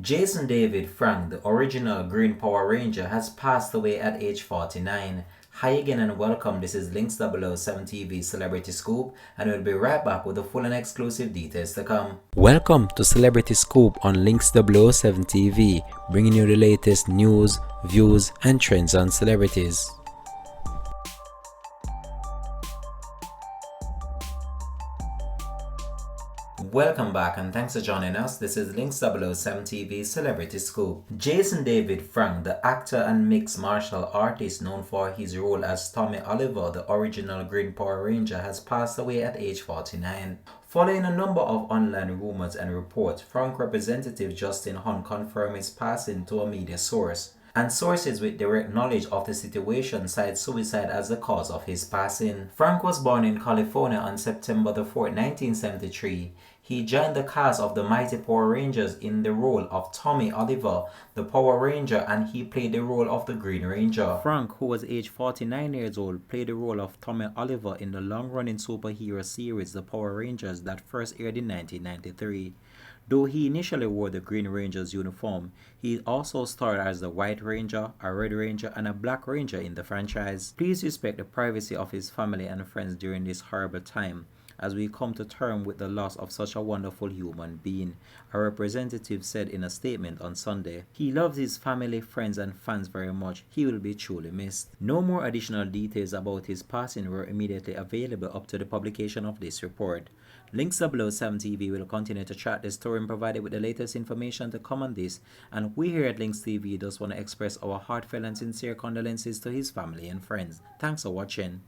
Jason David Frank, the original Green Power Ranger, has passed away at age 49. Hi again and welcome. This is Links 007 TV Celebrity Scoop, and we'll be right back with the full and exclusive details to come. Welcome to Celebrity Scoop on Links 007 TV, bringing you the latest news, views, and trends on celebrities. Welcome back and thanks for joining us. This is Links 007 TV Celebrity Scoop. Jason David Frank, the actor and mixed martial artist known for his role as Tommy Oliver, the original Green Power Ranger, has passed away at age 49. Following a number of online rumors and reports, Frank representative Justin Hunt confirmed his passing to a media source, and sources with direct knowledge of the situation cite suicide as the cause of his passing. Frank was born in California on September 4, 1973. He joined the cast of the Mighty Power Rangers in the role of Tommy Oliver, the Power Ranger, and he played the role of the Green Ranger. Frank, who was aged 49 years old, played the role of Tommy Oliver in the long-running superhero series The Power Rangers that first aired in 1993. Though he initially wore the Green Ranger's uniform, he also starred as the White Ranger, a Red Ranger, and a Black Ranger in the franchise. Please respect the privacy of his family and friends during this horrible time, as we come to terms with the loss of such a wonderful human being, a representative said in a statement on Sunday. He loves his family, friends, and fans very much. He will be truly missed. No more additional details about his passing were immediately available up to the publication of this report. Links 007 TV will continue to track this story and provide it with the latest information to come on this, and we here at Links TV just want to express our heartfelt and sincere condolences to his family and friends. Thanks for watching.